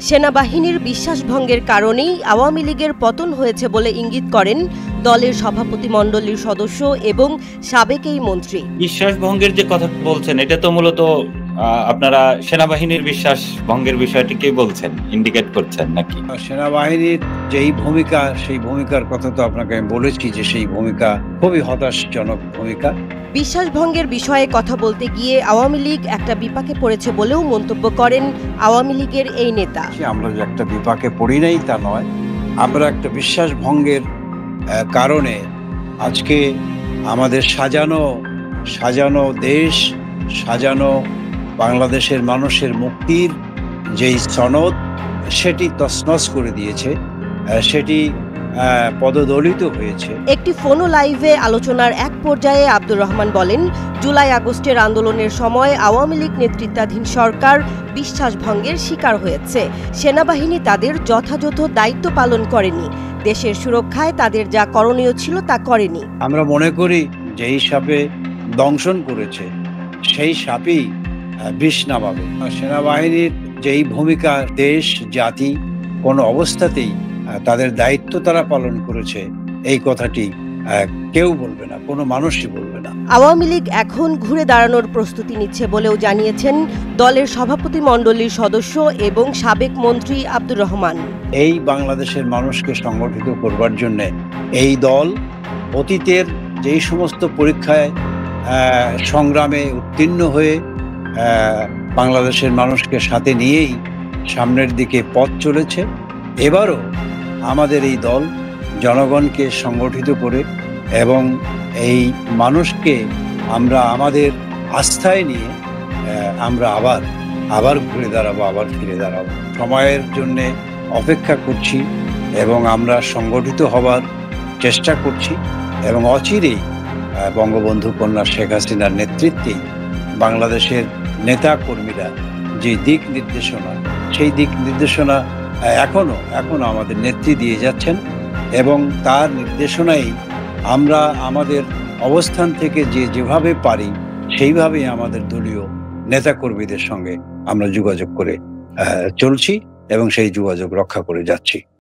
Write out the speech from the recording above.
সেনাবাহিনীর বিশ্বাসভঙ্গের কারণেই আওয়ামী লীগের পতন হয়েছে বলে ইঙ্গিত করেন দলের সভাপতিমণ্ডলীর সদস্য এবং সাবেক এই মন্ত্রী। বিশ্বাসভঙ্গের যে কথা বলছেন এটা তো মূলত আপনারা সেনাবাহিনীর বিশ্বাস ভঙ্গের বিষয়টিকেই বলছেন, ইন্ডিকেট করছেন নাকি? সেনাবাহিনীর যেই ভূমিকা, সেই ভূমিকার কথা তো আপনাকে আমি বলেছি যে সেই ভূমিকা খুবই হতাশজনক ভূমিকা। বিশ্বাসভঙ্গের বিষয়ে কথা বলতে গিয়ে আওয়ামী লীগ একটা বিপাকে পড়েছে বলেও মন্তব্য করেন আওয়ামী লীগের এই নেতা। আমরা যে একটা বিপাকে পড়ি নাই তা নয়, আমরা একটা বিশ্বাসভঙ্গের কারণে আজকে আমাদের সাজানো দেশ, সাজানো বাংলাদেশের মানুষের মুক্তির যেই সনদ, সেটি তছনছ করে দিয়েছে, সেটি পদদলিত হয়েছে। একটি ফোন লাইভে আলোচনার এক পর্যায়ে আব্দুর রহমান বলেন, জুলাই আগস্টের আন্দোলনের সময় আওয়ামী লীগ নেতৃত্বাধীন সরকার বিশ্বাসভঙ্গের শিকার হয়েছে। সেনাবাহিনী তাদের যথাযথ দায়িত্ব পালন করেনি, দেশের সুরক্ষায় তাদের যা করণীয় ছিল তা করেনি। আমরা মনে করি যে এই সাপে দংশন করেছে, সেই সাপই বিষ নামাবে। সেনাবাহিনীর যেই ভূমিকা, দেশ জাতি কোনো অবস্থাতেই তাদের দায়িত্ব তারা পালন করেছে, এই কথাটি কেউ বলবে না, কোনো মানুষই বলবে না। আওয়ামী লীগ এখন ঘুরে দাঁড়ানোর প্রস্তুতি নিচ্ছে বলেও জানিয়েছেন দলের সভাপতিমণ্ডলীর সদস্য এবং সাবেক মন্ত্রী আব্দুর রহমান। এই বাংলাদেশের মানুষকে সংগঠিত করবার জন্য এই দল অতীতের যেই সমস্ত পরীক্ষায় সংগ্রামে উত্তীর্ণ হয়ে বাংলাদেশের মানুষকে সাথে নিয়েই সামনের দিকে পথ চলেছে, এবারও আমাদের এই দল জনগণকে সংগঠিত করে এবং এই মানুষকে আমরা আমাদের আস্থায় নিয়ে আমরা আবার ঘুরে দাঁড়াবো, আবার ফিরে দাঁড়াবো। সময়ের জন্যে অপেক্ষা করছি এবং আমরা সংগঠিত হবার চেষ্টা করছি এবং অচিরেই বঙ্গবন্ধু কন্যা শেখ হাসিনার নেতৃত্বেই বাংলাদেশের নেতা কর্মীরা যে দিক নির্দেশনা, সেই দিক নির্দেশনা এখনো আমাদের নেত্রী দিয়ে যাচ্ছেন এবং তার নির্দেশনাই আমরা আমাদের অবস্থান থেকে যেভাবে পারি সেইভাবেই আমাদের দলীয় নেতাকর্মীদের সঙ্গে আমরা যোগাযোগ করে চলছি এবং সেই যোগাযোগ রক্ষা করে যাচ্ছি।